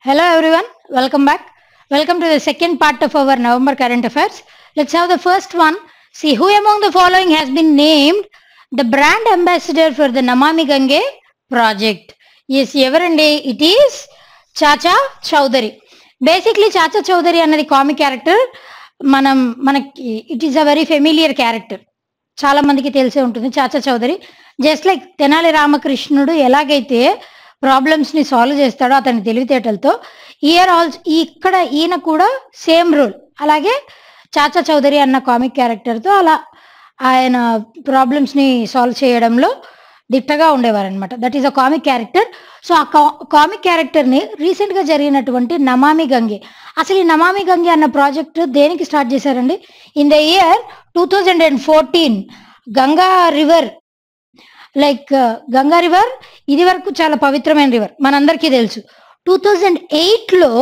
Hello everyone, welcome back. Welcome to the second part of our November current affairs. Let's have the first one. See, who among the following has been named the brand ambassador for the Namami Gange project? Yes, everandi. It is Chacha Chowdhury. Basically, Chacha Chowdhury అన్నది comic character. మనకి it is a very familiar character. చాలా మందికి తెలిసే ఉంటుంది చాచా Chowdary. Just like Tenali రామకృష్ణుడు ఎలాగైతే problems ని solve చేస్తాడో అతని తెలివితేటలతో, ఇక్కడ ఈయన కూడా సేమ్ రోల్. అలాగే చాచా చౌదరి అన్న కామిక్ క్యారెక్టర్తో అలా ఆయన ప్రాబ్లమ్స్ ని సాల్వ్ చేయడంలో దిట్టగా ఉండేవారనమాట. That is a comic character. So ఆ కామిక్ క్యారెక్టర్ ని రీసెంట్ గా జరిగినటువంటి నమామి గంగే, అసలు ఈ నమామి గంగే అన్న ప్రాజెక్ట్ దేనికి స్టార్ట్ చేశారండి? In the year 2014 Ganga river, Ganga river ఇది వరకు చాలా పవిత్రమైన రివర్, మనందరికీ తెలుసు. 2008లో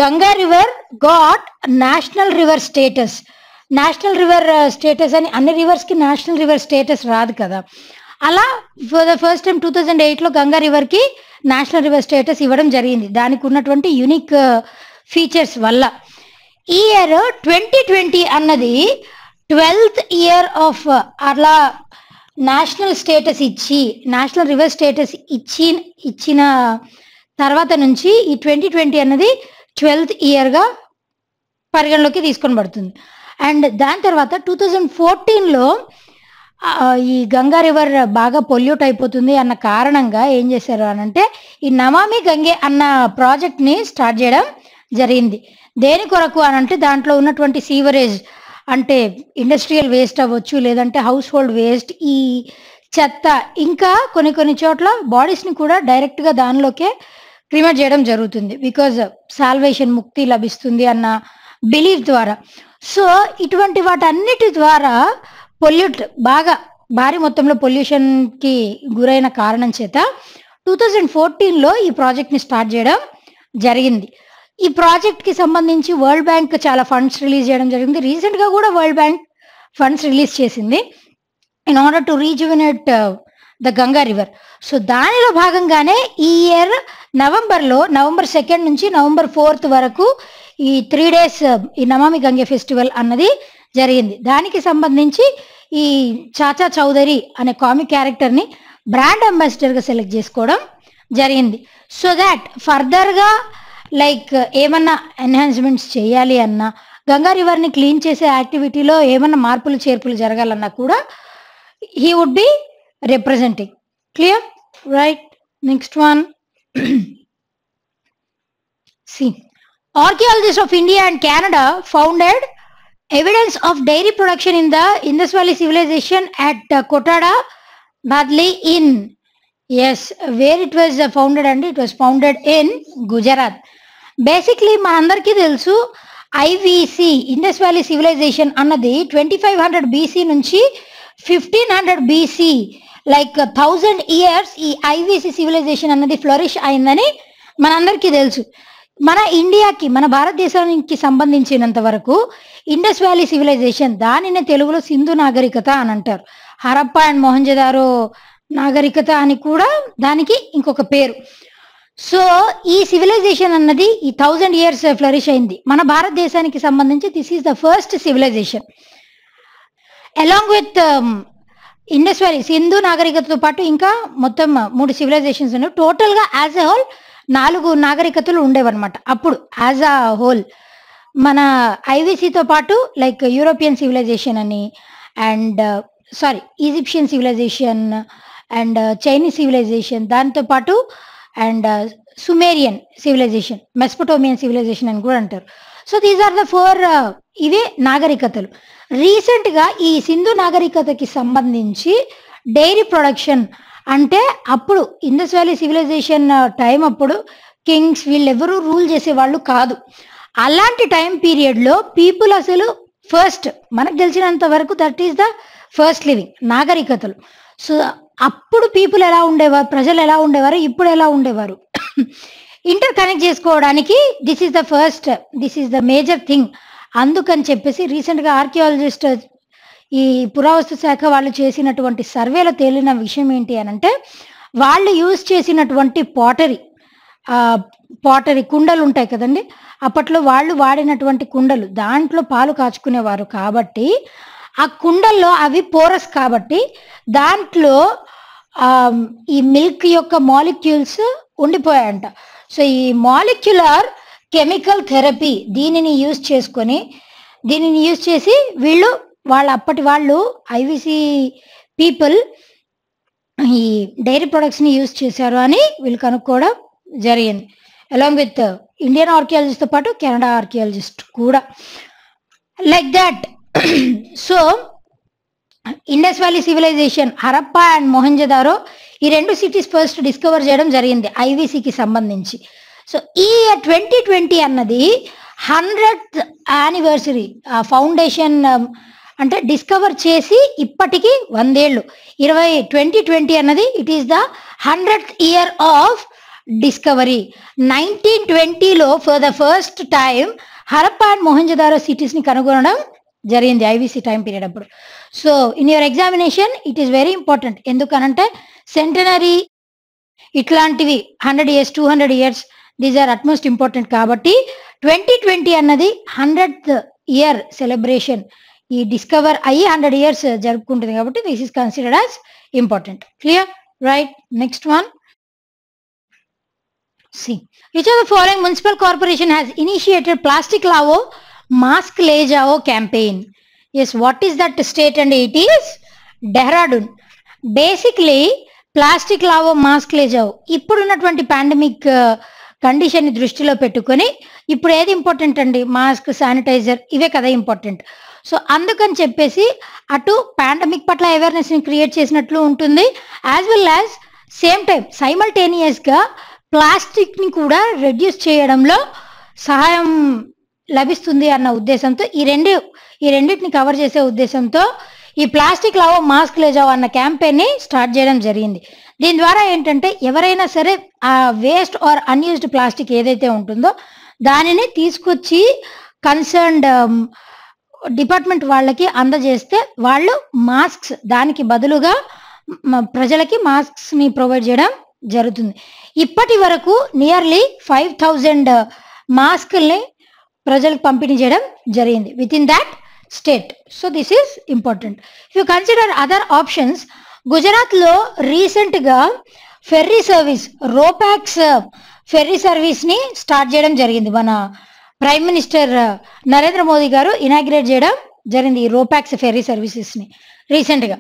Ganga river got national river status. National river status అని అన్ని రివర్స్ కి నేషనల్ రివర్ స్టేటస్ రాదు కదా. అలా ఫర్ ద ఫస్ట్ టైం 2008లో గంగా రివర్ కి నేషనల్ రివర్ స్టేటస్ ఇవ్వడం జరిగింది, దానికి ఉన్నటువంటి యూనిక్ ఫీచర్స్ వల్ల. ఈ ఇయర్ 2020 అన్నది 12th ఇయర్ ఆఫ్ అలా నేషనల్ స్టేటస్ ఇచ్చి, నేషనల్ రివర్ స్టేటస్ ఇచ్చిన తర్వాత నుంచి ఈ 2020 అన్నది 12th ఇయర్గా పరిగణలోకి తీసుకొని పడుతుంది. అండ్ దాని తర్వాత 2014లో ఈ గంగా రివర్ బాగా పొల్యూట్ అయిపోతుంది అన్న కారణంగా ఏం చేశారు అనంటే ఈ నమామి గంగే అన్న ప్రాజెక్ట్ని స్టార్ట్ చేయడం జరిగింది. దేని కొరకు అనంటే దాంట్లో ఉన్నటువంటి సీవరేజ్ అంటే ఇండస్ట్రియల్ వేస్ట్ అవ్వచ్చు, లేదంటే హౌస్ హోల్డ్ వేస్ట్, ఈ చెత్త, ఇంకా కొన్ని చోట్ల బాడీస్ని కూడా డైరెక్ట్గా దానిలోకే క్రిమేట్ చేయడం జరుగుతుంది. బికాజ్ సాల్వేషన్, ముక్తి లభిస్తుంది అన్న బిలీఫ్ ద్వారా. సో ఇటువంటి వాటన్నిటి ద్వారా బాగా భారీ మొత్తంలో పొల్యూషన్కి గురైన కారణం చేత 2014లో ఈ ప్రాజెక్ట్ని స్టార్ట్ చేయడం జరిగింది. ఈ ప్రాజెక్ట్కి సంబంధించి వరల్డ్ బ్యాంక్ చాలా ఫండ్స్ రిలీజ్ చేయడం జరిగింది. రీసెంట్గా కూడా వరల్డ్ బ్యాంక్ ఫండ్స్ రిలీజ్ చేసింది in order to rejuvenate the Ganga river. So దానిలో భాగంగానే ఈ ఇయర్ నవంబర్ 2 నుంచి నవంబర్ 4 వరకు ఈ 3 days ఈ నమామి గంగే ఫెస్టివల్ అన్నది జరిగింది. దానికి సంబంధించి ఈ చాచా చౌదరి అనే కామిక్ క్యారెక్టర్ని బ్రాండ్ అంబాసిడర్గా సెలెక్ట్ చేసుకోవడం జరిగింది. సో దాట్ ఫర్దర్గా ఏమన్నా ఎన్హాన్స్మెంట్స్ చేయాలి అన్నా, గంగా రివర్ని క్లీన్ చేసే యాక్టివిటీలో ఏమన్నా మార్పులు చేర్పులు జరగాలన్నా కూడా he would be representing. Clear? Right. Next one. See, archaeologists of India and Canada founded evidence of dairy production in the Indus Valley civilization at Kotada Badli in, yes, where it was founded, and it was founded in Gujarat. Basically మనందరికీ తెలుసు ఐవిసి Indus valley civilisation అన్నది 2500 BC నుంచి 1500 BC 1000 years ఈ ఐవిసి civilisation అన్నది flourish అయిందని మనందరికీ తెలుసు. మన ఇండియాకి, మన భారతదేశానికి సంబంధించినంత వరకు ఇండస్ వ్యాలీ సివిలైజేషన్, దానినే తెలుగులో సింధు నాగరికత అని అంటారు. హరప్ప అండ్ మొహంజదారో నాగరికత అని కూడా దానికి ఇంకొక పేరు. సో ఈ సివిలైజేషన్ అన్నది ఈ 1000 years ఫ్లరిష్ అయింది మన భారతదేశానికి సంబంధించి. This is the first civilisation along with Indus valley, Sindhu నాగరికతతో పాటు ఇంకా మొత్తం 3 సివిలైజేషన్స్ ఉన్నాయి. టోటల్గా యాజ్ ఎ హోల్ 4 నాగరికతలు ఉండేవన్నమాట అప్పుడు యాజ్ అ హోల్. మన ఐవిసితో పాటు యూరోపియన్ సివిలైజేషన్ అని, and Egyptian civilization and Chinese civilization, దాంతోపాటు and Sumerian civilization, Mesopotamian civilization అని కూడా అంటారు. సో దీస్ ఆర్ ద 4 ఇవే నాగరికతలు. రీసెంట్గా ఈ సింధు నాగరికతకి సంబంధించి డైరీ ప్రొడక్షన్ అంటే అప్పుడు ఇండస్ వ్యాలీ సివిలైజేషన్ టైం అప్పుడు కింగ్స్ వీళ్ళెవరూ రూల్ చేసేవాళ్ళు కాదు. అలాంటి టైం పీరియడ్లో పీపుల్ అసలు ఫస్ట్ మనకు తెలిసినంత వరకు that is the first living నాగరికతలు. సో అప్పుడు పీపుల్ ఎలా ఉండేవారు, ప్రజలు ఎలా ఉండేవారు, ఇప్పుడు ఎలా ఉండేవారు, ఇంటర్ కనెక్ట్ చేసుకోవడానికి this is the major thing. అందుకని చెప్పేసి రీసెంట్గా ఆర్కియాలజిస్ట్ ఈ పురావస్తు శాఖ వాళ్ళు చేసినటువంటి సర్వేలో తేలిన విషయం ఏంటి అని అంటే వాళ్ళు యూజ్ చేసినటువంటి పాటరీ పాటరీ కుండలు ఉంటాయి కదండి, అప్పట్లో వాళ్ళు వాడినటువంటి కుండలు, దాంట్లో పాలు కాచుకునేవారు కాబట్టి ఆ కుండల్లో అవి పోరస్ కాబట్టి దాంట్లో ఈ మిల్క్ యొక్క మాలిక్యూల్స్ ఉండిపోయాయంట. సో ఈ మాలిక్యులర్ కెమికల్ థెరపీ దీనిని యూజ్ చేసి అప్పటి వాళ్ళు ఐవిసి పీపుల్ ఈ డైరీ ప్రొడక్ట్స్ని యూజ్ చేశారు అని వీళ్ళు కనుక్కోవడం జరిగింది. అలాంగ్ విత్ ఇండియన్ ఆర్కియాలజిస్ట్తో పాటు కెనడా ఆర్కియాలజిస్ట్ కూడా. Like that so Indus valley civilization, Harappa and Mohenjodaro, ఈ 2 సిటీస్ ఫస్ట్ డిస్కవర్ చేయడం జరిగింది ఐవిసికి సంబంధించి. సో ఈ 2020 అన్నది 100th యానివర్సరీ ఫౌండేషన్, అంటే డిస్కవర్ చేసి ఇప్పటికి 100 ఏళ్ళు. 2020 అన్నది it is the 100th year of discovery. 1920లో for the first time Harappa and Mohenjodaro సిటీస్ని కనుగొనడం జరిగింది ఐవిసి టైం పీరియడ్ అప్పుడు. So in your examination it is very important. ఎందుకనంటే సెంటనరీ ఇట్లాంటివి 100 years 200 years these are utmost important కాబట్టి 2020 అన్నది 100th ఇయర్ సెలబ్రేషన్. ఈ డిస్కవర్ అయ్యి 100 years జరుపుకుంటుంది కాబట్టి this is considered as important. Clear? Right. Next one. See, which of the following municipal corporation has initiated Plastic Lao Mask Le Jao campaign? Yes, what is that state? And it is Dehradun. Basically, Plastic Lao Mask Le Jao. ఇప్పుడున్నటువంటి pandemic condition ని దృష్టిలో పెట్టుకొని ఇప్పుడు ఏది important అండి? Mask, sanitiser, ఇవే కదా important. So అందుకని చెప్పేసి అటు పాండమిక్ పట్ల అవేర్నెస్ ని క్రియేట్ చేసినట్లు ఉంటుంది, as well as same time simultaneous గా ప్లాస్టిక్ ని కూడా రెడ్యూస్ చేయడంలో సహాయం లభిస్తుంది అన్న ఉద్దేశంతో ఈ రెండింటిని కవర్ చేసే ఉద్దేశంతో ఈ ప్లాస్టిక్ లావో మాస్క్ లేజావో అన్న క్యాంపెయిన్ ని స్టార్ట్ చేయడం జరిగింది. దీని ద్వారా ఏంటంటే ఎవరైనా సరే ఆ వేస్ట్ ఆర్ అన్యూజ్డ్ ప్లాస్టిక్ ఏదైతే ఉంటుందో దానిని తీసుకొచ్చి కన్సర్న్డ్ డిపార్ట్మెంట్ వాళ్ళకి అందజేస్తే వాళ్ళు మాస్క్స్, దానికి బదులుగా ప్రజలకి మాస్క్స్ ని ప్రొవైడ్ చేయడం జరుగుతుంది. ఇప్పటి వరకు నియర్లీ 5000 మాస్కుల్ని ప్రజలకు పంపిణీ చేయడం జరిగింది with in that state. So this is important. If you consider other options, గుజరాత్లో రీసెంట్గా ఫెర్రీ సర్వీస్, రోపాక్స్ ఫెర్రీ సర్వీస్ని స్టార్ట్ చేయడం జరిగింది. మన ప్రైమ్ మినిస్టర్ నరేంద్ర మోదీ గారు ఇనాగ్రేట్ చేయడం జరిగింది ఈ రోపాక్స్ ఫెర్రీ సర్వీసెస్ని రీసెంట్గా.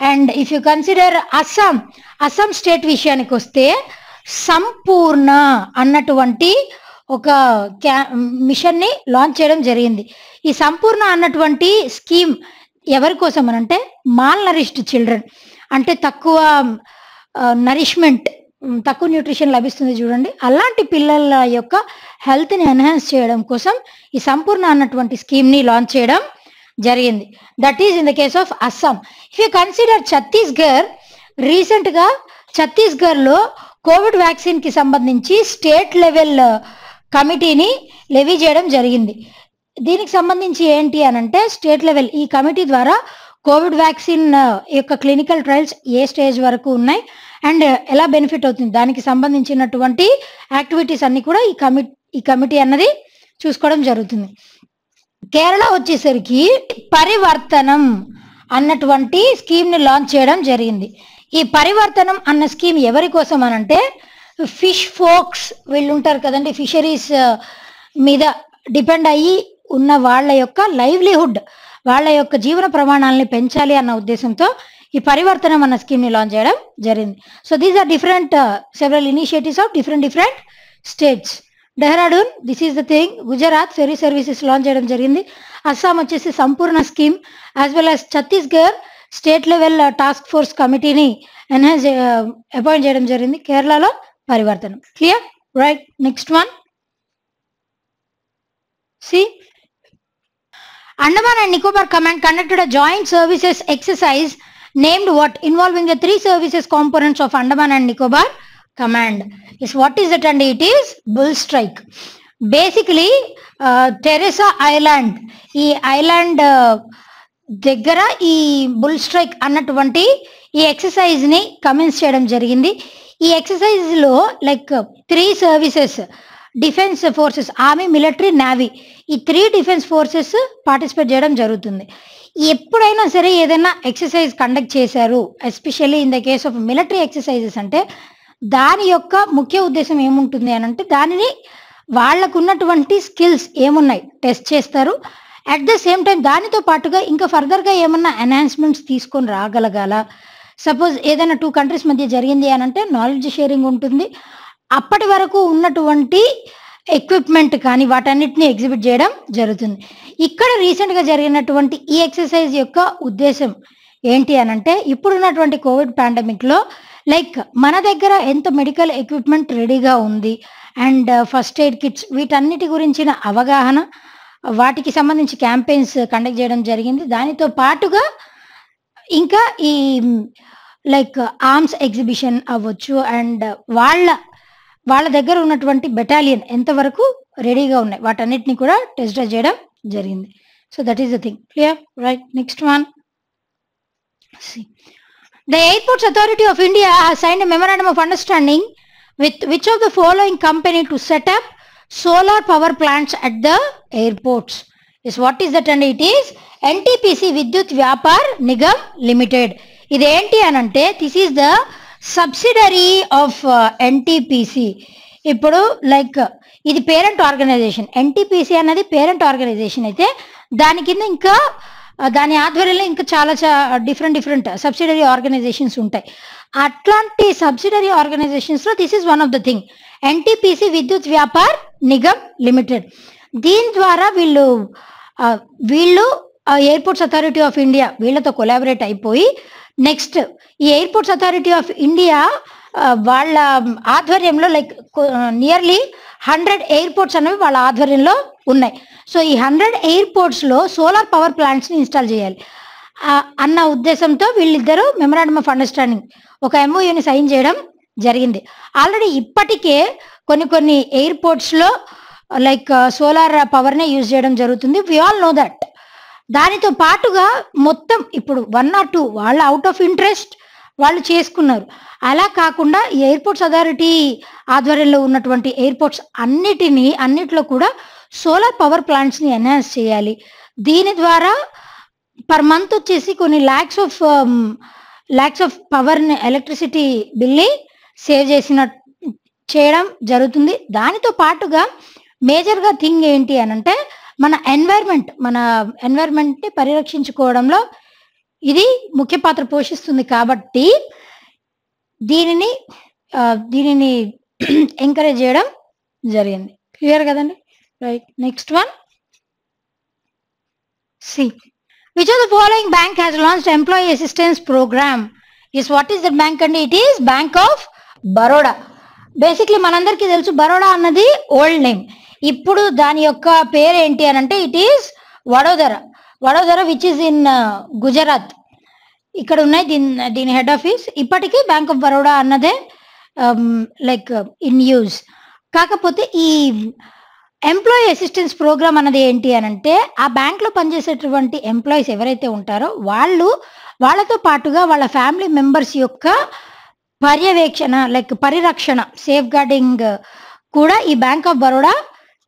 And if you consider Assam state విషయానికి వస్తే సంపూర్ణ అన్నటువంటి ఒక మిషన్ని లాంచ్ చేయడం జరిగింది. ఈ సంపూర్ణ అన్నటువంటి స్కీమ్ ఎవరి కోసం అనంటే మాల్ నరిష్డ్ చిల్డ్రన్, అంటే తక్కువ నరిష్మెంట్, తక్కువ న్యూట్రిషన్ లభిస్తుంది చూడండి, అలాంటి పిల్లల యొక్క హెల్త్ని ఎన్హాన్స్ చేయడం కోసం ఈ సంపూర్ణ అన్నటువంటి స్కీమ్ని లాంచ్ చేయడం జరిగింది. That is in the case of Assam. If you consider Chhattisgarh, రీసెంట్గా ఛత్తీస్గఢ్లో కోవిడ్ వ్యాక్సిన్కి సంబంధించి స్టేట్ లెవెల్ కమిటీని లెవీ చేయడం జరిగింది. దీనికి సంబంధించి ఏంటి అనంటే స్టేట్ లెవెల్ ఈ కమిటీ ద్వారా కోవిడ్ వ్యాక్సిన్ యొక్క క్లినికల్ ట్రయల్స్ ఏ స్టేజ్ వరకు ఉన్నాయి అండ్ ఎలా బెనిఫిట్ అవుతుంది, దానికి సంబంధించినటువంటి యాక్టివిటీస్ అన్ని కూడా ఈ కమిటీ అన్నది చూసుకోవడం జరుగుతుంది. కేరళ వచ్చేసరికి పరివర్తనం అన్నటువంటి స్కీమ్ని లాంచ్ చేయడం జరిగింది. ఈ పరివర్తనం అన్న స్కీమ్ ఎవరి కోసం అనంటే ఫిష్ ఫోక్స్, వీళ్ళు ఉంటారు కదండి, ఫిషరీస్ మీద డిపెండ్ అయ్యి ఉన్న వాళ్ళ యొక్క లైవ్లీహుడ్, వాళ్ళ యొక్క జీవన ప్రమాణాలని పెంచాలి అన్న ఉద్దేశంతో ఈ పరివర్తనం అన్న స్కీమ్ని లాంచ్ చేయడం జరిగింది. So these are different several initiatives of different states. Dehradun, this is the thing. Gujarat ferry services launch చేయడం జరిగింది. అస్సాం వచ్చేసి Sampoorna scheme, as well as Chhattisgarh state level task force కమిటీని ఎన్హాన్స్ అపాయింట్ చేయడం జరిగింది. కేరళలో పరివర్తనం. Clear? Right. Next one. C, Andaman and Nicobar Command conducted a joint services exercise named what, involving the 3 services components of Andaman and Nicobar Command. Yes, what is it? And it is bull strike. Basically, Teresa Island, ఈ island దగ్గర ఈ bull strike అన్నటువంటి ఈ exercise ని commence చేయడం జరిగింది. ఈ exercise లో like 3 services defence forces, army, military, navy, ఈ 3 డిఫెన్స్ ఫోర్సెస్ పార్టిసిపేట్ చేయడం జరుగుతుంది. ఎప్పుడైనా సరే ఏదైనా ఎక్సర్సైజ్ కండక్ట్ చేశారు, especially in the case of military exercises అంటే దాని యొక్క ముఖ్య ఉద్దేశం ఏముంటుంది అని అంటే దానిని వాళ్ళకున్నటువంటి స్కిల్స్ ఏమున్నాయి టెస్ట్ చేస్తారు. అట్ ద సేమ్ టైం దానితో పాటుగా ఇంకా ఫర్దర్గా ఏమన్నా ఎన్హాన్స్మెంట్స్ తీసుకొని రాగలగాల. సపోజ్ ఏదైనా 2 కంట్రీస్ మధ్య జరిగింది అని అంటే నాలెడ్జ్ షేరింగ్ ఉంటుంది. అప్పటి వరకు ఉన్నటువంటి ఎక్విప్మెంట్ కానీ వాటన్నిటిని ఎగ్జిబిట్ చేయడం జరుగుతుంది. ఇక్కడ రీసెంట్గా జరిగినటువంటి ఈ ఎక్సర్సైజ్ యొక్క ఉద్దేశం ఏంటి అని అంటే ఇప్పుడున్నటువంటి కోవిడ్ పాండమిక్లో లైక్ మన దగ్గర ఎంత మెడికల్ ఎక్విప్మెంట్ రెడీగా ఉంది అండ్ ఫస్ట్ ఎయిడ్ కిట్స్ వీటన్నిటి గురించిన అవగాహన, వాటికి సంబంధించి క్యాంపెయిన్స్ కండక్ట్ చేయడం జరిగింది. దానితో పాటుగా ఇంకా ఈ లైక్ ఆర్మ్స్ ఎగ్జిబిషన్ అవ్వచ్చు అండ్ వాళ్ళ దగ్గర ఉన్నటువంటి బెటాలియన్ ఎంతవరకు రెడీగా ఉన్నాయి వాటన్నిటిని కూడా టెస్ట్ డ్రైవ్ చేయడం జరిగింది. So that is the thing. Clear? Right. Next one. The Airports Authority of India has signed a memorandum of understanding with which of the following company to set up solar power plants at the airports. Yes, what is that? And it is NTPC Vidyut Vyapar Nigam Limited. ఇదేంటి అని అంటే this is the subsidiary of NTPC. ఇప్పుడు like ఇది parent organisation. NTPC అన్నది parent organisation అయితే దాని కింద ఇంకా దాని ఆధ్వర్యంలో ఇంకా చాలా డిఫరెంట్ సబ్సిడరీ ఆర్గనైజేషన్స్ ఉంటాయి. అట్లాంటి సబ్సిడరీ ఆర్గనైజేషన్స్లో this is one of the thing, NTPC Vidyut Vyapar Nigam limited. దీని ద్వారా వీళ్ళు ఎయిర్పోర్ట్స్ అథారిటీ ఆఫ్ ఇండియా వీళ్ళతో కొలాబరేట్ అయిపోయి నెక్స్ట్ ఈ ఎయిర్పోర్ట్స్ అథారిటీ ఆఫ్ ఇండియా వాళ్ళ ఆధ్వర్యంలో లైక్ నియర్లీ 100 ఎయిర్పోర్ట్స్ అనేవి వాళ్ళ ఆధ్వర్యంలో ఉన్నాయి. సో ఈ 100 ఎయిర్పోర్ట్స్లో సోలార్ పవర్ ప్లాంట్స్ని ఇన్స్టాల్ చేయాలి అన్న ఉద్దేశంతో వీళ్ళిద్దరూ మెమరాండమ్ ఆఫ్ అండర్స్టాండింగ్ ఒక MOUని సైన్ చేయడం జరిగింది. ఆల్రెడీ ఇప్పటికే కొన్ని ఎయిర్పోర్ట్స్లో లైక్ సోలార్ పవర్నే యూజ్ చేయడం జరుగుతుంది. We all know that. దానితో పాటుగా మొత్తం ఇప్పుడు 1 or 2 వాళ్ళ అవుట్ ఆఫ్ ఇంట్రెస్ట్ వాళ్ళు చేసుకున్నారు. అలా కాకుండా ఈ ఎయిర్పోర్ట్స్ అథారిటీ ఆధ్వర్యంలో ఉన్నటువంటి ఎయిర్పోర్ట్స్ అన్నిటిలో కూడా సోలార్ పవర్ ప్లాంట్స్ని ఎన్హాన్స్ చేయాలి. దీని ద్వారా పర్ మంత్ వచ్చేసి కొన్ని ల్యాక్స్ ఆఫ్ పవర్ని ఎలక్ట్రిసిటీ బిల్ని సేవ్ చేయడం జరుగుతుంది. దానితో పాటుగా మేజర్గా థింగ్ ఏంటి అని అంటే మన ఎన్వైర్న్మెంట్ని పరిరక్షించుకోవడంలో ఇది ముఖ్య పాత్ర పోషిస్తుంది కాబట్టి దీనిని ఎంకరేజ్ చేయడం జరిగింది. క్లియర్ కదండి? Right. Next one. See which of the following bank has launched employee assistance programme? Is what is that bank అండి? It is bank of Baroda. Basically మనందరికీ తెలుసు బరోడా అన్నది ఓల్డ్ నేమ్. ఇప్పుడు దాని యొక్క పేరు ఏంటి అని అంటే it is Vadodara which is in Gujarat. ఇక్కడ ఉన్నాయి దీని హెడ్ ఆఫీస్. ఇప్పటికీ బ్యాంక్ ఆఫ్ బరోడా అన్నదే లైక్ ఇన్ యూజ్. కాకపోతే ఈ ఎంప్లాయీ అసిస్టెన్స్ ప్రోగ్రామ్ అన్నది ఏంటి అని అంటే ఆ బ్యాంక్లో పనిచేసేటువంటి ఎంప్లాయీస్ ఎవరైతే ఉంటారో వాళ్ళతో పాటుగా వాళ్ళ ఫ్యామిలీ మెంబర్స్ యొక్క పర్యవేక్షణ లైక్ పరిరక్షణ సేఫ్ గార్డింగ్ కూడా ఈ బ్యాంక్ ఆఫ్ బరోడా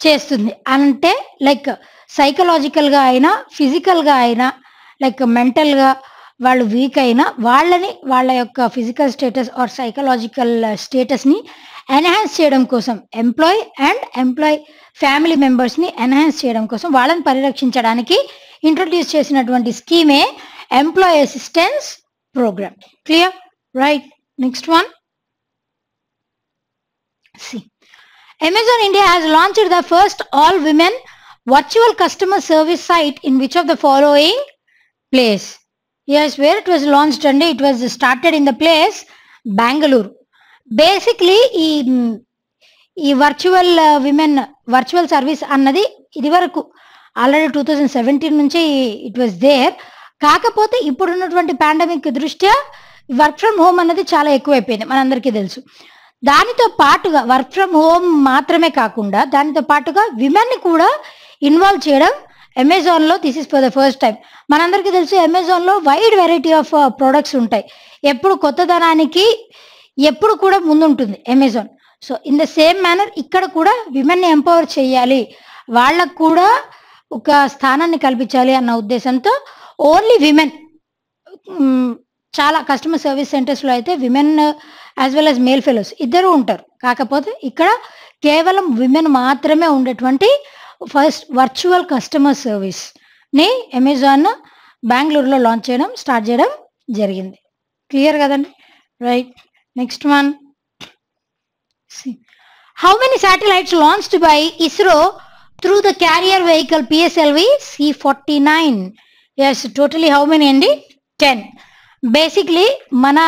చేస్తుంది. అంటే లైక్ సైకలాజికల్గా అయినా ఫిజికల్గా అయినా లైక్ మెంటల్గా వాళ్ళు వీక్ అయినా వాళ్ళ యొక్క ఫిజికల్ స్టేటస్ ఆర్ సైకలాజికల్ స్టేటస్ని ఎన్హాన్స్ చేయడం కోసం ఎంప్లాయ్ ఫ్యామిలీ మెంబర్స్ని ఎన్హాన్స్ చేయడం కోసం వాళ్ళని పరిరక్షించడానికి ఇంట్రడ్యూస్ చేసినటువంటి స్కీమే employee assistance programme. Clear? Right. Next one. See Amazon India has launched the first all-women virtual customer service site in which of the following place? Yes, where it was launched and it was started in the place Bangalore. Basically, ఈ virtual service అన్నది ఇది వరకు already 2017 నుంచి it was there. కాకపోతే ఇప్పుడున్నటువంటి pandemic దృష్ట్యా work from home అన్నది చాలా ఎక్కువైపోయింది మనందరికీ తెలుసు. దానితో పాటుగా వర్క్ ఫ్రమ్ హోమ్ మాత్రమే కాకుండా దానితో పాటుగా విమెన్ని కూడా ఇన్వాల్వ్ చేయడం అమెజాన్లో this is for the first time. మనందరికీ తెలుసు అమెజాన్లో వైడ్ వెరైటీ ఆఫ్ ప్రొడక్ట్స్ ఉంటాయి. ఎప్పుడు కొత్తదనానికి ఎప్పుడు కూడా ముందుంటుంది Amazon. So in the same manner ఇక్కడ కూడా విమెన్ని ఎంపవర్ చేయాలి, వాళ్ళకు కూడా ఒక స్థానాన్ని కల్పించాలి అన్న ఉద్దేశంతో ఓన్లీ విమెన్, చాలా కస్టమర్ సర్వీస్ సెంటర్స్లో అయితే women as well as male fellows ఇద్దరు ఉంటారు. కాకపోతే ఇక్కడ కేవలం విమెన్ మాత్రమే ఉండేటువంటి ఫస్ట్ వర్చువల్ కస్టమర్ సర్వీస్ని అమెజాన్ బెంగళూరులో లాంచ్ చేయడం స్టార్ట్ చేయడం జరిగింది. క్లియర్ కదండి? Right. Next one, how many satellites launched by ISRO through the carrier vehicle PSLV C-49? Yes, totally how many అండి? 10. బేసిక్లీ మన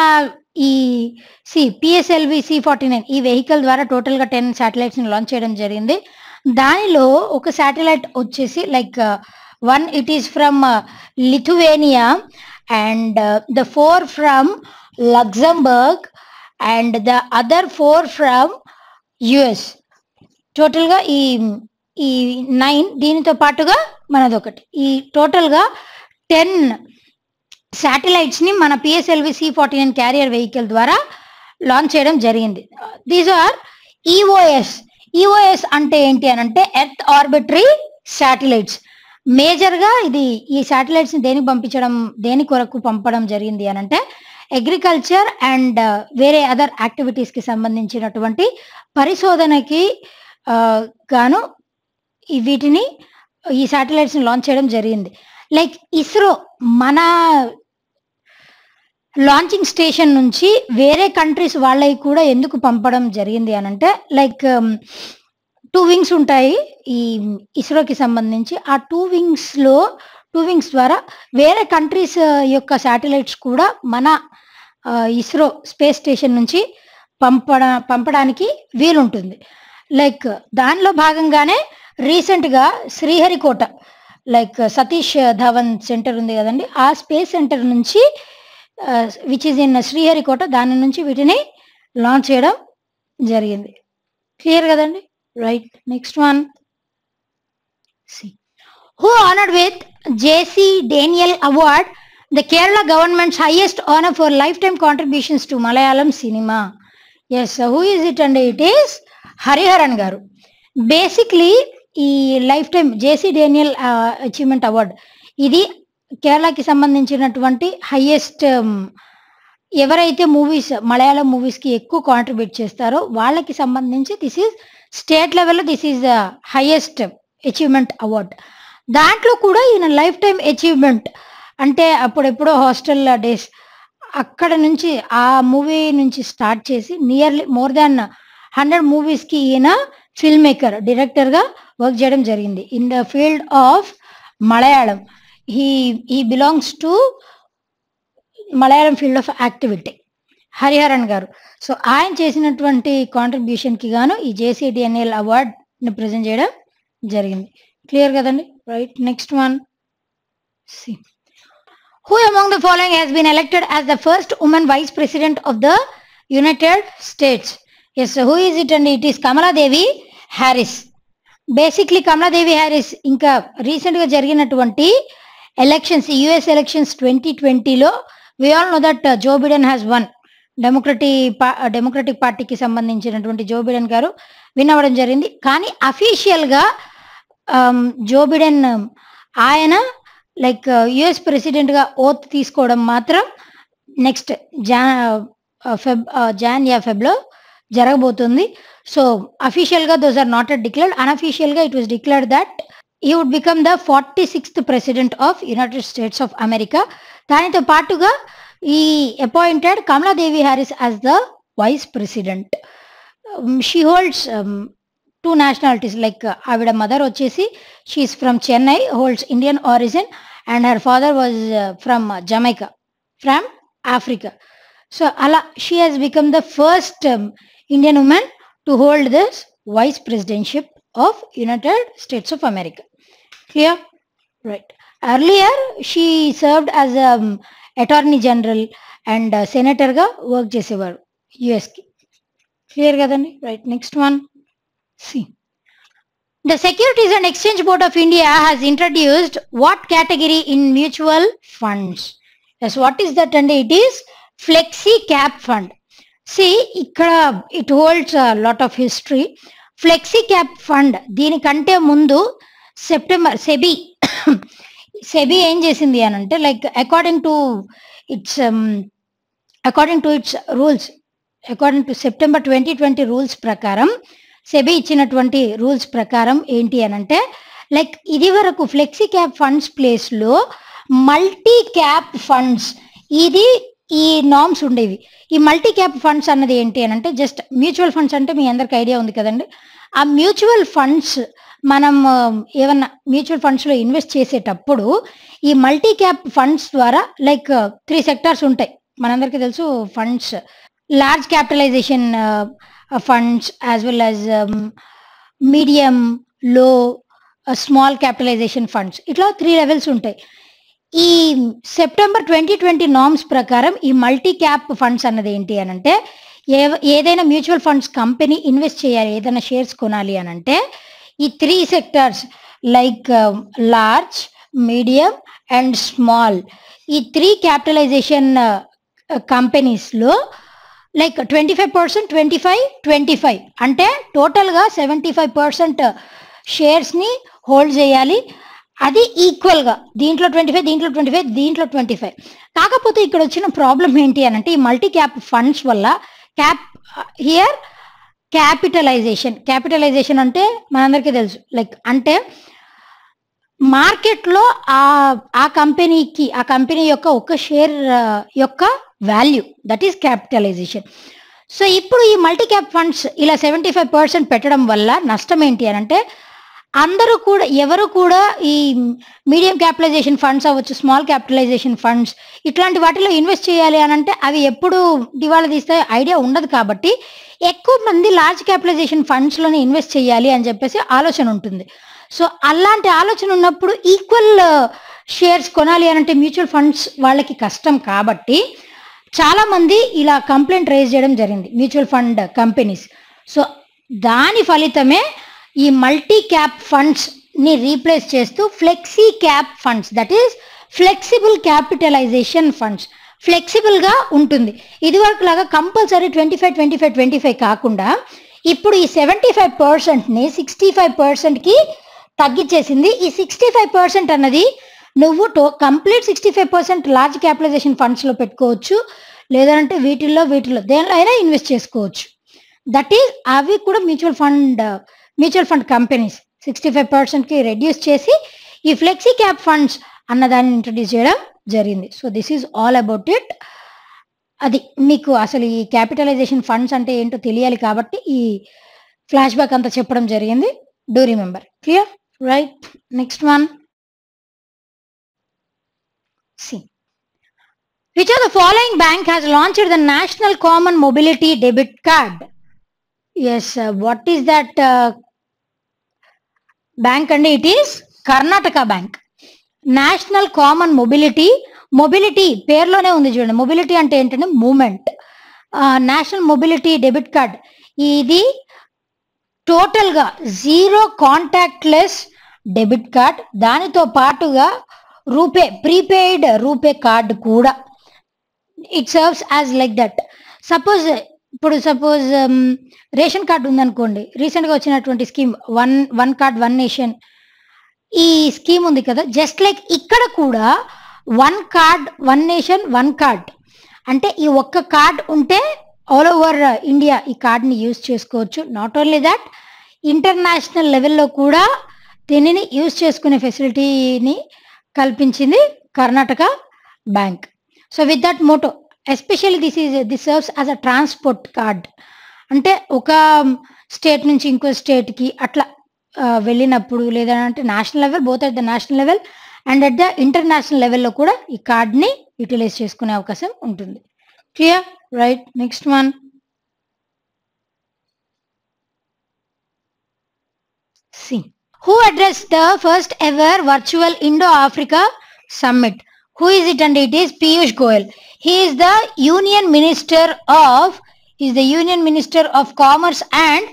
ఈ PSLV C-49 ఈ వెహికల్ ద్వారా టోటల్గా 10 శాటిలైట్స్ని లాంచ్ చేయడం జరిగింది. దానిలో ఒక శాటిలైట్ వచ్చేసి like one it is from Lithuania and the 4 from Luxembourg and the other 4 from US. టోటల్గా ఈ 9, దీనితో పాటుగా మనదొకటి, ఈ టోటల్గా 10 శాటిలైట్స్ని మన PSLV C-49 క్యారియర్ వెహికల్ ద్వారా లాంచ్ చేయడం జరిగింది. These are EOS. ఈఓఎస్ అంటే ఏంటి అని అంటే ఎర్త్ ఆర్బిటరీ శాటిలైట్స్. మేజర్గా ఈ శాటిలైట్స్ని దేని కొరకు పంపడం జరిగింది అని అంటే అగ్రికల్చర్ అండ్ వేరే అదర్ యాక్టివిటీస్కి సంబంధించినటువంటి పరిశోధనకి గాను వీటిని ఈ శాటిలైట్స్ని లాంచ్ చేయడం జరిగింది. లైక్ ఇస్రో మన లాంచింగ్ స్టేషన్ నుంచి వేరే కంట్రీస్ వాళ్ళకి కూడా ఎందుకు పంపడం జరిగింది అని అంటే లైక్ 2 వింగ్స్ ఉంటాయి ఈ ఇస్రోకి సంబంధించి. ఆ 2 వింగ్స్ ద్వారా వేరే కంట్రీస్ యొక్క శాటిలైట్స్ కూడా మన ఇస్రో స్పేస్ స్టేషన్ నుంచి పంపడానికి వీలుంటుంది. లైక్ దానిలో భాగంగానే రీసెంట్గా శ్రీహరికోట లైక్ సతీష్ ధవన్ సెంటర్ ఉంది కదండి, ఆ స్పేస్ సెంటర్ నుంచి విచ్ ఈజ్ ఇన్ శ్రీహరికోట, దాని నుంచి వీటిని లాంచ్ చేయడం జరిగింది. క్లియర్ కదండి? Right. Next one, who honoured with J C Daniel award, the Kerala government's highest honour for life time contributions to Malayalam cinema? Yes, who is it అండి? ఇట్ ఈస్ హరిహరన్ గారు. Basically ఈ life time J C Daniel achievement award ఇది కేరళకి సంబంధించినటువంటి highest, ఎవరైతే మలయాళం మూవీస్కి ఎక్కువ contribute చేస్తారో వాళ్ళకి సంబంధించి దిస్ ఈజ్ స్టేట్ లెవెల్లో this is the highest achievement award. దాంట్లో కూడా ఈయన లైఫ్ టైమ్ అచీవ్మెంట్ అంటే అప్పుడెప్పుడో హాస్టల్ డేస్ అక్కడ నుంచి ఆ మూవీ నుంచి స్టార్ట్ చేసి నియర్లీ మోర్ దాన్ 100 మూవీస్కి ఈయన ఫిల్మ్ మేకర్, డైరెక్టర్గా వర్క్ చేయడం జరిగింది in the field of Malayalam. He belongs to Malayalam field of activity, Hariharan గారు. సో ఆయన చేసినటువంటి కాంట్రిబ్యూషన్కి గాను ఈ జేసీ డేనియల్ అవార్డ్ని ప్రజెంట్ చేయడం జరిగింది. క్లియర్ కదండి? Right. Next one, who among the following has been elected as the first woman vice president of the united states? Yes, who is it అండి? It is Kamaladevi Harris. Basically Kamaladevi Harris ఇంకా రీసెంట్గా జరిగినటువంటి elections, US elections 2020లో we all know that Joe Biden has won. Democratic పార్టీకి సంబంధించినటువంటి Joe Biden గారు win అవ్వడం జరిగింది. కానీ అఫీషియల్గా జో బిడెన్ ఆయన లైక్ యుఎస్ ప్రెసిడెంట్గా ఓత్ తీసుకోవడం మాత్రం నెక్స్ట్ ఫెబ్లో జరగబోతుంది. సో అఫీషియల్గా దోస్ ఆర్ నాట్ డిక్లేర్డ్. అన్అఫీషియల్గా it was declared that he would become the 46th president of United States of America. దానితో పాటుగా ఈ appointed Kamaladevi Harris as the vice president. She holds 2 nationalities, like ఆవిడ mother వచ్చేసి she is from Chennai, holds Indian origin, and her father was from Jamaica, from Africa. So ala she has become the first Indian woman to hold this vice presidentship of United States of America. Clear? Right. Earlier she served as attorney general and senator ga work చేసేవారు US కి. Clear కదండి? Right. Next one. See. The Securities and Exchange Board of India has introduced what category in mutual funds? Yes, what is that? And it is Flexi Cap Fund. See ఇక్కడ it holds lot of history. Flexi cap fund దీనికంటే ముందు September SEBI ఏం చేసింది అని అంటే, like according to its rules, according to September 2020 rules ప్రకారం, SEBI ఇచ్చినటువంటి rules ప్రకారం ఏంటి అని అంటే, లైక్ ఇది వరకు ఫ్లెక్సీ క్యాప్ ఫండ్స్ ప్లేస్లో మల్టీ క్యాప్ ఫండ్స్ ఇది ఈ నామ్స్ ఉండేవి. ఈ మల్టీ క్యాప్ ఫండ్స్ అన్నది ఏంటి అని అంటే, జస్ట్ మ్యూచువల్ ఫండ్స్ అంటే మీ అందరికి ఐడియా ఉంది కదండి. ఆ మ్యూచువల్ ఫండ్స్ మనం ఏమన్నా మ్యూచువల్ ఫండ్స్లో ఇన్వెస్ట్ చేసేటప్పుడు ఈ మల్టీ క్యాప్ ఫండ్స్ ద్వారా లైక్ 3 సెక్టార్స్ ఉంటాయి, మనందరికీ తెలుసు. Funds large capitalization funds, as well as medium, low, small capitalization funds, ఇట్లా 3 లెవెల్స్ ఉంటాయి. ఈ సెప్టెంబర్ 2020 నామ్స్ ప్రకారం ఈ మల్టీ క్యాప్ ఫండ్స్ అన్నది ఏంటి అని అంటే, ఏదైనా మ్యూచువల్ ఫండ్స్ కంపెనీ ఇన్వెస్ట్ చేయాలి, ఏదైనా షేర్స్ కొనాలి అని అంటే ఈ 3 sectors like large, medium and small, ఈ 3 క్యాపిటలైజేషన్ కంపెనీస్లో లైక్ 25%, 25 అంటే టోటల్గా 75% షేర్స్ని హోల్డ్ చేయాలి. అది ఈక్వల్గా దీంట్లో 25, దీంట్లో 25, దీంట్లో 25. కాకపోతే ఇక్కడ వచ్చిన ప్రాబ్లం ఏంటి అని అంటే, ఈ మల్టీ క్యాప్ ఫండ్స్ వల్ల క్యాపిటలైజేషన్ అంటే మనందరికీ తెలుసు, లైక్ అంటే మార్కెట్లో ఆ కంపెనీ యొక్క ఒక షేర్ యొక్క value, that is capitalization. So ఇప్పుడు ఈ మల్టీ క్యాప్ ఫండ్స్ ఇలా 75% పెట్టడం వల్ల నష్టం ఏంటి అని అంటే, అందరూ కూడా ఎవరు కూడా ఈ మీడియం క్యాపిటలైజేషన్ ఫండ్స్ అవ్వచ్చు, స్మాల్ క్యాపిటలైజేషన్ ఫండ్స్ ఇట్లాంటి వాటిలో ఇన్వెస్ట్ చేయాలి అని అంటే అవి ఎప్పుడు దివాళా తీస్తాయో ఐడియా ఉండదు. కాబట్టి ఎక్కువ మంది లార్జ్ క్యాపిటలైజేషన్ ఫండ్స్లోనే ఇన్వెస్ట్ చేయాలి అని చెప్పేసి ఆలోచన ఉంటుంది. సో అలాంటి ఆలోచన ఉన్నప్పుడు ఈక్వల్ షేర్స్ కొనాలి అని అంటే మ్యూచువల్ ఫండ్స్ వాళ్ళకి కష్టం. కాబట్టి చాలామంది ఇలా కంప్లైంట్ రైజ్ చేయడం జరిగింది మ్యూచువల్ ఫండ్ కంపెనీస్. సో దాని ఫలితమే ఈ మల్టీ క్యాప్ ఫండ్స్ని రీప్లేస్ చేస్తూ flexi cap funds, that is flexible capitalisation funds, ఫ్లెక్సిబుల్గా ఉంటుంది. ఇదివరకు లాగా కంపల్సరీ 25 కాకుండా ఇప్పుడు ఈ 75%ని 65%కి తగ్గించేసింది. ఈ 65% అన్నది నువ్వు కంప్లీట్ 65% లార్జ్ క్యాపిటలైజేషన్ ఫండ్స్లో పెట్టుకోవచ్చు, లేదంటే వీటిల్లో దేనిలో అయినా ఇన్వెస్ట్ చేసుకోవచ్చు. దట్ ఈస్ అవి కూడా మ్యూచువల్ ఫండ్ కంపెనీస్ 65%కి రెడ్యూస్ చేసి ఈ ఫ్లెక్సీ క్యాప్ ఫండ్స్ అన్నదాన్ని ఇంట్రడ్యూస్ చేయడం జరిగింది. So this is all about it. అది మీకు అసలు ఈ క్యాపిటలైజేషన్ ఫండ్స్ అంటే ఏంటో తెలియాలి కాబట్టి ఈ ఫ్లాష్ బ్యాక్ అంతా చెప్పడం జరిగింది. Do remember. Clear? Right. Next one. See, which of the following bank has launched the National Common Mobility Debit Card? Yes, what is that bank? And it is Karnataka Bank. National Common Mobility పేర్లోనే ఉంది చూడండి. Mobility అంటే ఏంటంటే movement. National mobility debit card ఇది టోటల్గా 0 contactless debit card. దానితో పాటుగా prepaid RuPay card కూడా. It serves as like that. Suppose ration card ఉందనుకోండి, రీసెంట్గా వచ్చినటువంటి scheme one card one nation, ఈ స్కీమ్ ఉంది కదా, జస్ట్ లైక్ ఇక్కడ కూడా 1 కార్డ్ 1 నేషన్ 1 కార్డ్ అంటే ఈ ఒక్క కార్డ్ ఉంటే ఆల్ ఓవర్ ఇండియా ఈ కార్డ్ని యూజ్ చేసుకోవచ్చు. నాట్ ఓన్లీ దట్, ఇంటర్నేషనల్ లెవెల్లో కూడా దీనిని యూజ్ చేసుకునే ఫెసిలిటీని కల్పించింది Karnataka Bank. So with that motto especially this serves as a transport card. అంటే ఒక స్టేట్ నుంచి ఇంకో స్టేట్కి అట్లా వెళ్ళినప్పుడు, లేదంటే national level, both at the national level and at the international లెవెల్లో కూడా ఈ కార్డ్ని యూటిలైజ్ చేసుకునే అవకాశం ఉంటుంది. Clear? Right. Next one. See, who addressed the first ever virtual Indo-Africa Summit? Who is it? And it is Piyush Goyal. He is the Union Minister of Commerce and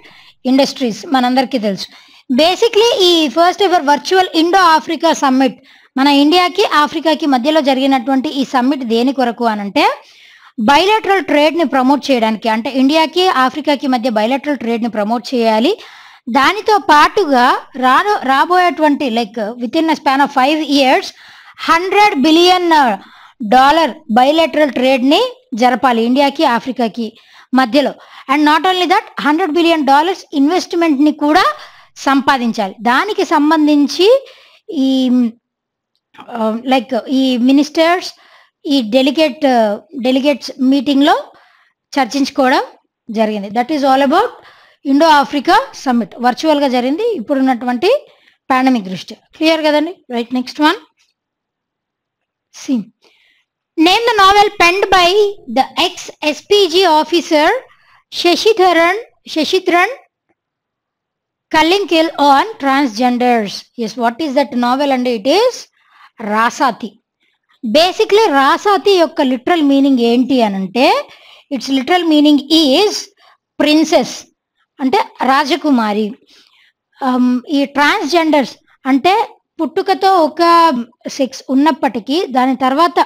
Industries. మనందరికీ తెలుసు. Basically ఈ first ever virtual Indo Africa summit మన ఇండియాకి ఆఫ్రికాకి మధ్యలో జరిగినటువంటి ఈ summit దేని కొరకు అనంటే, బైలాటరల్ ట్రేడ్ని ప్రమోట్ చేయడానికి, అంటే ఇండియాకి ఆఫ్రికాకి మధ్య బైలాటరల్ ట్రేడ్ని ప్రమోట్ చేయాలి. దానితో పాటుగా రాబోయేటువంటి like with in span of 5 years $100 billion bilateral ట్రేడ్ని జరపాలి ఇండియాకి ఆఫ్రికాకి మధ్యలో. And not only that, $100 billion ఇన్వెస్ట్మెంట్ని కూడా సంపాదించాలి. దానికి సంబంధించి ఈ లైక్ ఈ మినిస్టర్స్, ఈ డెలిగేట్స్ మీటింగ్లో చర్చించుకోవడం జరిగింది. That is all about Indo Africa summit. వర్చువల్గా జరిగింది ఇప్పుడున్నటువంటి పాండమిక్ దృష్ట్యా. క్లియర్ కదండి? Right, next one. See name the novel penned by the ex SPG officer Sasidharan Kallinkil on transgenders. Yes, what is that novel? And it is Rasathi. Basically Rasathi యొక్క literal meaning ఏంటి అని అంటే, it's literal meaning is princess, అంటే రాజకుమారి. ఈ transgenders అంటే పుట్టుకతో ఒక సెక్స్ ఉన్నప్పటికీ దాని తర్వాత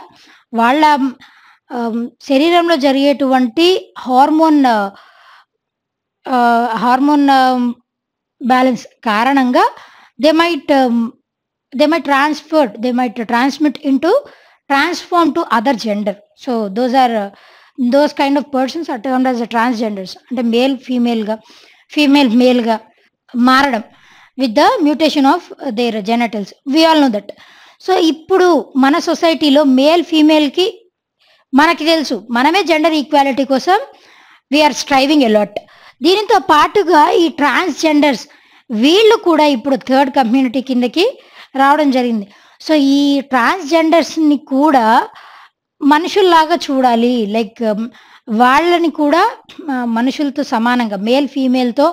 వాళ్ళ శరీరంలో జరిగేటువంటి హార్మోన్ బ్యాలెన్స్ కారణంగా they might transmit into transform to other gender. So those kind of persons are termed as the transgenders. అంటే female male గా మారడం with the mutation of their genitals. We all know that. So ఇప్పుడు మన సొసైటీలో male ఫీమేల్కి మనకి తెలుసు, మనమే gender equality కోసం వీఆర్ స్ట్రైవింగ్ ఎలాట్. దీనితో పాటుగా ఈ ట్రాన్స్జెండర్స్ వీళ్ళు కూడా ఇప్పుడు థర్డ్ కమ్యూనిటీ కిందకి రావడం జరిగింది. సో ఈ ట్రాన్స్జెండర్స్ని కూడా మనుషుల్లాగా చూడాలి, లైక్ వాళ్ళని కూడా మనుషులతో సమానంగా మేల్ ఫీమేల్తో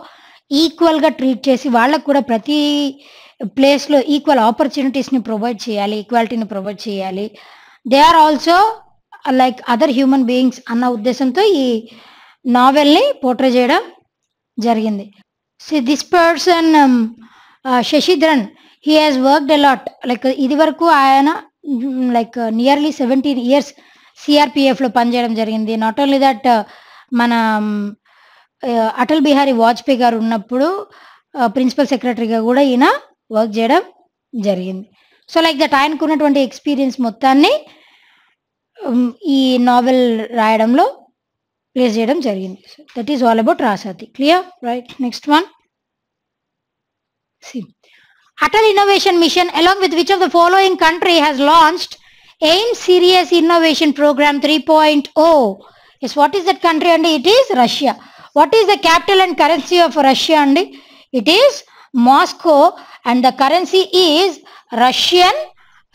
ఈక్వల్గా ట్రీట్ చేసి వాళ్ళకు కూడా ప్రతి ప్లేస్లో ఈక్వల్ ఆపర్చునిటీస్ని ప్రొవైడ్ చేయాలి, ఈక్వాలిటీని ప్రొవైడ్ చేయాలి. They are also like other human beings అన్న ఉద్దేశంతో ఈ నావెల్ని పోర్ట్రే చేయడం జరిగింది. See, this person Shashidharan, he has worked a lot. Like ఇది వరకు ఆయన లైక్ నియర్లీ 17 years సిఆర్పిఎఫ్లో పనిచేయడం జరిగింది. నాట్ ఓన్లీ దట్, మన అటల్ బిహారీ వాజ్పేయి గారు ఉన్నప్పుడు ప్రిన్సిపల్ సెక్రటరీగా కూడా ఈయన వర్క్ చేయడం జరిగింది. సో లైక్ దట్ ఆయనకు ఉన్నటువంటి ఎక్స్పీరియన్స్ మొత్తాన్ని ఈ నావెల్ రాయడంలో ప్లేస్ చేయడం జరిగింది. That is all about Rasathi. Clear? Right, next one. See, Atal Innovation Mission, along with which of the following country has launched AIM Serious Innovation Program 3.0? Yes, what is that country? And it is Russia. What is the capital and currency of Russia? And it is Moscow, and the currency is Russian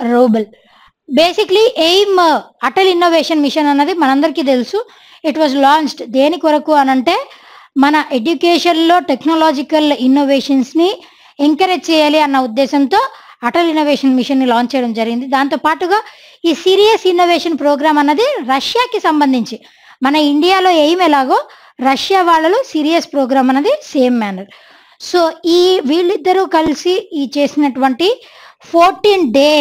ruble. Basically, AIM Atal Innovation Mission అన్నది మనందరికీ తెలుసు. It was launched దేని కొరకు అనంటే, మన ఎడ్యుకేషన్లో technological ఇన్నోవేషన్స్ని encourage చేయాలి అన్న ఉద్దేశంతో అటల్ ఇన్నోవేషన్ మిషన్ని లాంచ్ చేయడం జరిగింది. దాంతోపాటుగా ఈ సీరియస్ ఇన్నోవేషన్ ప్రోగ్రామ్ అన్నది రష్యాకి సంబంధించి, మన ఇండియాలో ఎయిమ్ ఎలాగో రష్యా వాళ్ళలో సీరియస్ ప్రోగ్రామ్ అన్నది సేమ్ మేనర్. సో ఈ వీళ్ళిద్దరూ కలిసి ఈ చేసినటువంటి 14-day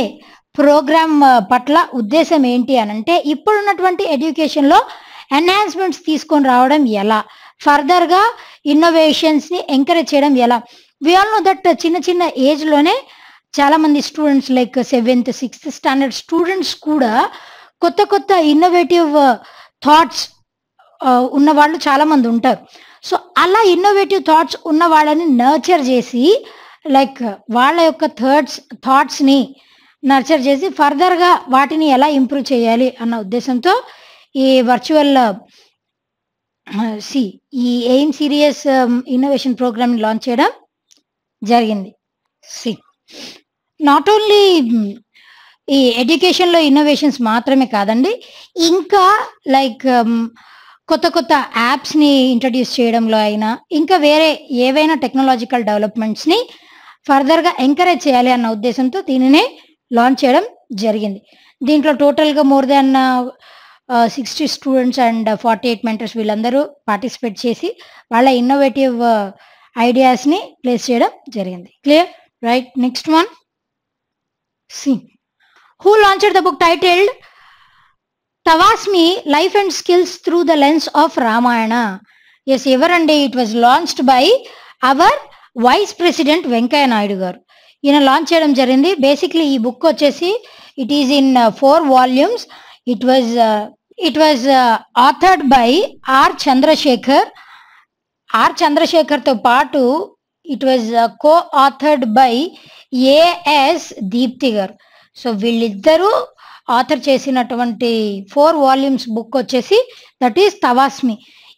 ప్రోగ్రామ్ పట్ల ఉద్దేశం ఏంటి అనంటే, ఇప్పుడున్నటువంటి ఎడ్యుకేషన్లో ఎన్హాన్స్మెంట్స్ తీసుకొని రావడం ఎలా, ఫర్దర్గా ఇన్నోవేషన్స్ని ఎంకరేజ్ చేయడం ఎలా. వి ఆల్ నో దట్ చిన్న చిన్న ఏజ్లోనే చాలామంది students like 7th 6th standard students కూడా కొత్త కొత్త ఇన్నోవేటివ్ థాట్స్ ఉన్న వాళ్ళు చాలామంది ఉంటారు. సో అలా ఇన్నోవేటివ్ థాట్స్ ఉన్న వాళ్ళని నర్చర్ చేసి, లైక్ వాళ్ళ యొక్క థాట్స్ని నర్చర్ చేసి ఫర్దర్గా వాటిని ఎలా ఇంప్రూవ్ చేయాలి అన్న ఉద్దేశంతో ఈ వర్చువల్ ఈ ఎయిమ్ సీరియస్ ఇన్నోవేషన్ ప్రోగ్రామ్ని లాంచ్ చేయడం జరిగింది. నాట్ ఓన్లీ ఈ ఎడ్యుకేషన్లో ఇన్నోవేషన్స్ మాత్రమే కాదండి, ఇంకా లైక్ కొత్త కొత్త యాప్స్ని ఇంట్రడ్యూస్ చేయడంలో అయినా, ఇంకా వేరే ఏవైనా టెక్నాలజికల్ డెవలప్మెంట్స్ని ఫర్దర్గా ఎంకరేజ్ చేయాలి అన్న ఉద్దేశంతో దీనిని లాంచ్ చేయడం జరిగింది. దీంట్లో టోటల్గా more than 60 students and 48 mentors వీళ్ళందరూ పార్టిసిపేట్ చేసి వాళ్ళ ఇన్నోవేటివ్ ఐడియాస్ని ప్లేస్ చేయడం జరిగింది. Clear? Right, next one. Who launched the book titled Tavasmi Life and Skills Through the Lens of Ramayana. Yes, everandi. It was launched by our Vice President Venkaya Naidu garu. ఈయన launch చేయడం జరిగింది. Basically ఈ book వచ్చేసి it is in 4 volumes. It was authored by R చంద్రశేఖర్తో పాటు it was co authored by AS Deepti garu. So వీళ్ళిద్దరూ author చేసినటువంటి 4 volumes book వచ్చేసి దట్ ఈస్ తవాస్మి.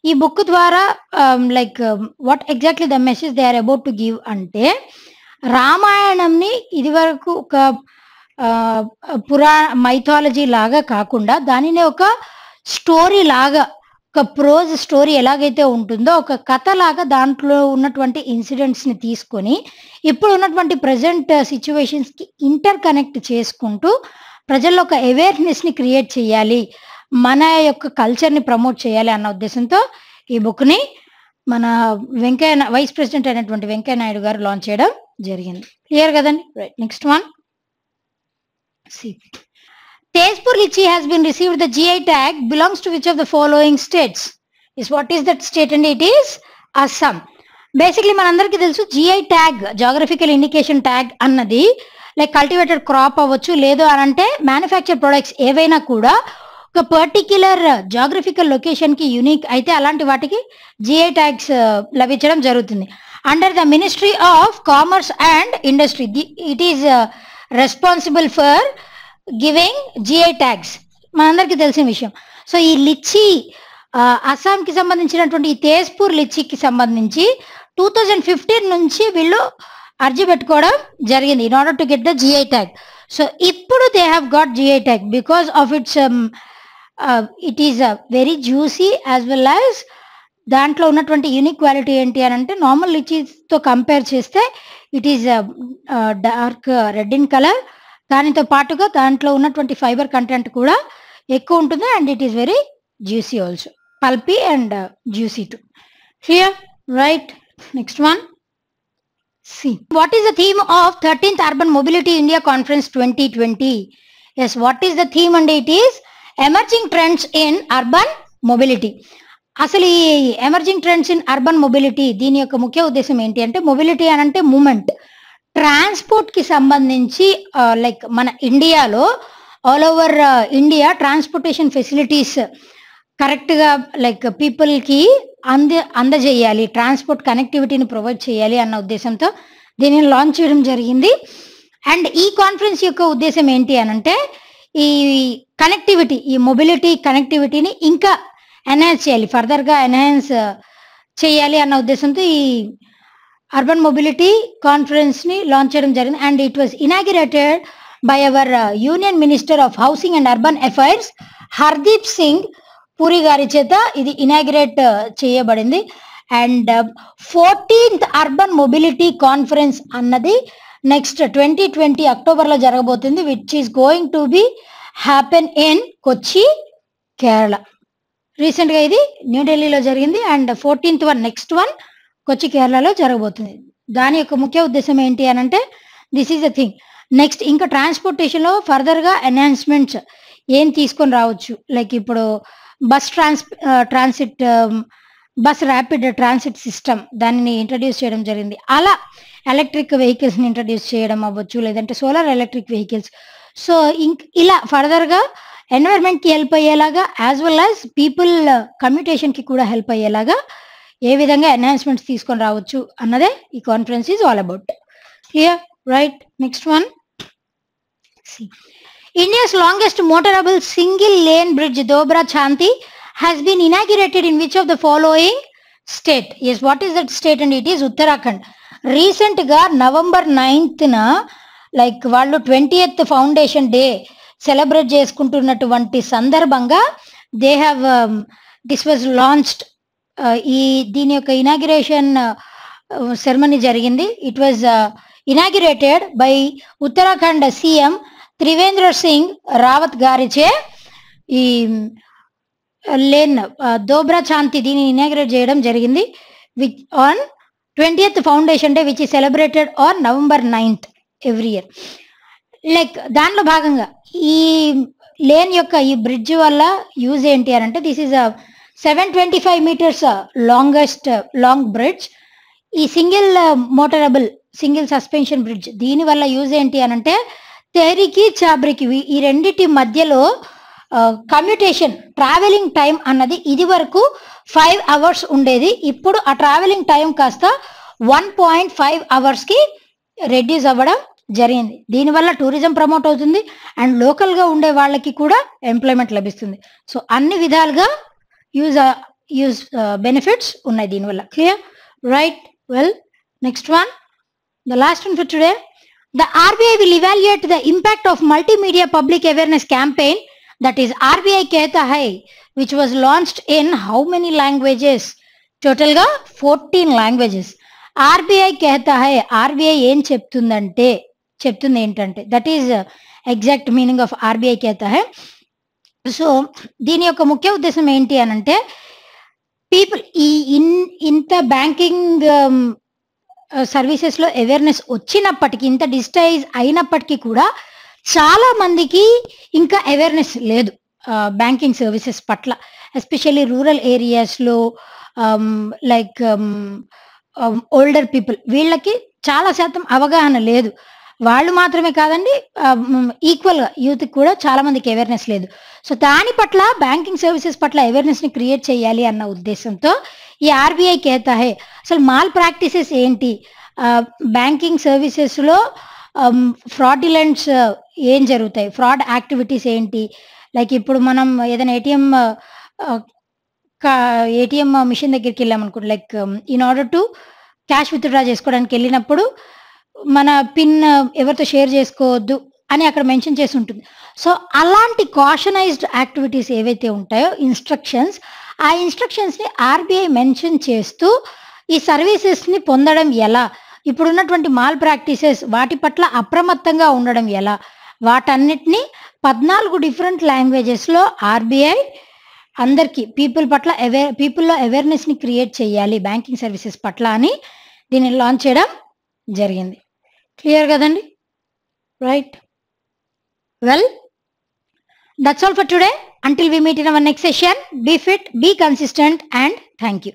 ఈ బుక్ ద్వారా like what exactly the message they are about to give అంటే, రామాయణంని ఇది వరకు ఒక మైథాలజీ లాగా కాకుండా దానిని ఒక స్టోరీ లాగా, ఒక ప్రోజ్ స్టోరీ ఎలాగైతే ఉంటుందో ఒక కథ లాగా దాంట్లో ఉన్నటువంటి ఇన్సిడెంట్స్ ని తీసుకొని ఇప్పుడు ఉన్నటువంటి ప్రజెంట్ సిచ్యువేషన్స్ కి ఇంటర్ కనెక్ట్ చేసుకుంటూ ప్రజల్లో ఒక అవేర్నెస్ ని క్రియేట్ చేయాలి, మన యొక్క కల్చర్ ని ప్రమోట్ చేయాలి అన్న ఉద్దేశంతో ఈ బుక్ ని మన వైస్ ప్రెసిడెంట్ అయినటువంటి వెంకయ్య నాయుడు గారు లాంచ్ చేయడం జరిగింది. క్లియర్ కదండి? Right. Next one. Tezpur lychee has been received the GI tag. Belongs to which of the following states? Is what is that state? And it is Assam. Basically మనందరికీ తెలుసు GI tag, geographical indication tag అన్నది like cultivated crop అవ్వచ్చు, లేదు అని అంటే manufacture products ఏవైనా కూడా ఒక పర్టిక్యులర్ జాగ్రఫికల్ లొకేషన్ కి యూనిక్ అయితే అలాంటి వాటికి GI ట్యాగ్స్ లభించడం జరుగుతుంది. Under the ministry of commerce and industry it is responsible for giving GI tags, మనందరికీ తెలిసిన విషయం. సో ఈ లిచ్చీ అస్సాంకి సంబంధించినటువంటి ఈ తేజ్పూర్ లిచ్చీకి సంబంధించి 2015 నుంచి వీళ్ళు అర్జీ పెట్టుకోవడం జరిగింది in order to get the GI tag. So ఇప్పుడు they have got GI tag because of its it is very juicy as well as దాంట్లో ఉన్నటువంటి యూనిక్ క్వాలిటీ ఏంటి అని అంటే, నార్మల్ లిచీతో కంపేర్ చేస్తే it is dark red in colour, దానితో పాటుగా దాంట్లో ఉన్నటువంటి ఫైబర్ కంటెంట్ కూడా ఎక్కువ ఉంటుంది and it is very juicy also, pulpy and juicy too. Clear? Right. Next one. See, what is the theme of 13th Urban Mobility India Conference 2020? Yes, what is the theme? And it is Emerging Trends in Urban Mobility. అసలు ఈ emerging trends in urban mobility దీని యొక్క ముఖ్య ఉద్దేశం ఏంటి అంటే, mobility అని అంటే మూమెంట్, ట్రాన్స్పోర్ట్ కి సంబంధించి లైక్ మన ఇండియాలో all over India transportation facilities కరెక్ట్గా లైక్ పీపుల్కి అందజేయాలి, ట్రాన్స్పోర్ట్ కనెక్టివిటీని ప్రొవైడ్ చేయాలి అన్న ఉద్దేశంతో దీనిని లాంచ్ చేయడం జరిగింది. అండ్ ఈ కాన్ఫరెన్స్ యొక్క ఉద్దేశం ఏంటి అనంటే, ఈ కనెక్టివిటీ, ఈ మొబిలిటీ కనెక్టివిటీని ఇంకా ఎన్హాన్స్ చేయాలి, ఫర్దర్గా ఎన్హాన్స్ చేయాలి అన్న ఉద్దేశంతో ఈ అర్బన్ మొబిలిటీ కాన్ఫరెన్స్ని లాంచ్ చేయడం జరిగింది. And it was inaugurated by our union minister of housing and urban affairs Hardeep Singh Puri గారి చేత ఇది ఇనాగ్రేట్ చేయబడింది. And 14th urban mobility conference అన్నది నెక్స్ట్ 2020 అక్టోబర్లో జరగబోతుంది, which is going to be happen in Kochi, Kerala. రీసెంట్గా ఇది న్యూఢిల్లీలో జరిగింది and 14th one next one Kochi, కేరళలో జరగబోతుంది. దాని యొక్క ముఖ్య ఉద్దేశం ఏంటి అని అంటే, this is the thing. Next ఇంకా ట్రాన్స్పోర్టేషన్లో ఫర్దర్గా ఎన్హాన్స్మెంట్స్ ఏం తీసుకొని రావచ్చు, లైక్ ఇప్పుడు transit bus rapid transit system దానిని ఇంట్రడ్యూస్ చేయడం జరిగింది. అలా ఎలక్ట్రిక్ వెహికల్స్ని ఇంట్రడ్యూస్ చేయడం అవ్వచ్చు, లేదంటే సోలార్ ఎలక్ట్రిక్ వెహికల్స్. సో ఇలా ఫర్దర్గా ఎన్వైర్న్మెంట్కి హెల్ప్ అయ్యేలాగా యాజ్ వెల్ యాజ్ పీపుల్ కమ్యూటేషన్కి కూడా హెల్ప్ అయ్యేలాగా ఏ విధంగా ఎన్హాన్స్మెంట్స్ తీసుకొని రావచ్చు అన్నదే ఈ conference is all about. Clear? Right. Next one. India's longest motorable single lane bridge Dobra Chanti has been inaugurated in which of the following state? Yes, what is that state? And it is Uttarakhand. Recent ga November 9th na like వాళ్ళు 20th foundation day celebrate చేసుకుంటున్నటువంటి సందర్భంగా they have this was launched. ఈ దీని యొక్క inauguration ceremony జరిగింది. It was inaugurated by Uttarakhand CM Trivendra Singh Rawat గారిచే ఈ lane Dobra Chanti దీన్ని ఇనాగ్రేట్ చేయడం జరిగింది which on 20th foundation day which is celebrated on November 9th every year. Like దానిలో భాగంగా ఈ లేన్ యొక్క ఈ బ్రిడ్జ్ వల్ల యూజ్ ఏంటి అని అంటే, this is 725 metres long bridge. ఈ single motorable single suspension bridge దీని వల్ల యూజ్ ఏంటి అని అంటే, తెహ్రీకి చాబ్రికి ఈ రెండిటి మధ్యలో కమ్యూటేషన్ ట్రావెలింగ్ టైం అన్నది ఇది వరకు 5 అవర్స్ ఉండేది. ఇప్పుడు ఆ ట్రావెలింగ్ టైం కాస్త 1.5 అవర్స్కి రెడ్యూస్ అవ్వడం జరిగింది. దీనివల్ల టూరిజం ప్రమోట్ అవుతుంది అండ్ లోకల్గా ఉండే వాళ్ళకి కూడా ఎంప్లాయ్మెంట్ లభిస్తుంది. సో అన్ని విధాలుగా యూజ్ బెనిఫిట్స్ ఉన్నాయి దీనివల్ల. Clear? Right. Well, next one, the last one for today. The RBI will evaluate the impact of multimedia public awareness campaign, that is RBI Kehta Hai, which was launched in how many languages? Total ga 14 languages. RBI Kehta Hai, RBI ఏం చెప్తుంది ఏంటంటే, that is exact meaning of RBI Kehta Hai. So దీని యొక్క ముఖ్య ఉద్దేశం ఏంటి అని అంటే, పీపుల్ ఇంత బ్యాంకింగ్ సర్వీసెస్లో అవేర్నెస్ వచ్చినప్పటికీ, ఇంత డిజిటైజ్ అయినప్పటికీ కూడా చాలా మందికి ఇంకా అవేర్నెస్ లేదు బ్యాంకింగ్ సర్వీసెస్ పట్ల. ఎస్పెషల్లీ రూరల్ ఏరియాస్లో, లైక్ ఓల్డర్ పీపుల్, వీళ్ళకి చాలా శాతం అవగాహన లేదు. వాళ్ళు మాత్రమే కాదండి, ఈక్వల్గా యూత్కి కూడా చాలా మందికి అవేర్నెస్ లేదు. సో దాని పట్ల, బ్యాంకింగ్ సర్వీసెస్ పట్ల అవేర్నెస్ని క్రియేట్ చేయాలి అన్న ఉద్దేశంతో ఈ RBI Kehta Hai, అసలు మాల్ ప్రాక్టీసెస్ ఏంటి, బ్యాంకింగ్ సర్వీసెస్లో ఫ్రాడ్యులెంట్స్ ఏం జరుగుతాయి, ఫ్రాడ్ యాక్టివిటీస్ ఏంటి, లైక్ ఇప్పుడు మనం ఏదైనా ఏటీఎం మిషన్ దగ్గరికి వెళ్ళామనుకోండి, like in order to cash withdraw చేసుకోవడానికి వెళ్ళినప్పుడు మన పిన్ ఎవరితో షేర్ చేసుకోవద్దు అని అక్కడ మెన్షన్ చేసి ఉంటుంది. సో అలాంటి కాషనైజ్డ్ యాక్టివిటీస్ ఏవైతే ఉంటాయో, ఇన్స్ట్రక్షన్స్, ఆ ఇన్స్ట్రక్షన్స్ని RBI మెన్షన్ చేస్తూ ఈ సర్వీసెస్ని పొందడం ఎలా, ఇప్పుడున్నటువంటి మాల్ ప్రాక్టీసెస్ వాటి పట్ల అప్రమత్తంగా ఉండడం ఎలా, వాటన్నిటినీ 14 డిఫరెంట్ లాంగ్వేజెస్లో RBI అందరికీ పీపుల్లో అవేర్నెస్ని క్రియేట్ చేయాలి బ్యాంకింగ్ సర్వీసెస్ పట్ల అని దీన్ని లాంచ్ చేయడం జరిగింది. క్లియర్ కదండి? Right. Well, that's all for today. Until we meet in our next session, be fit, be consistent, and thank you.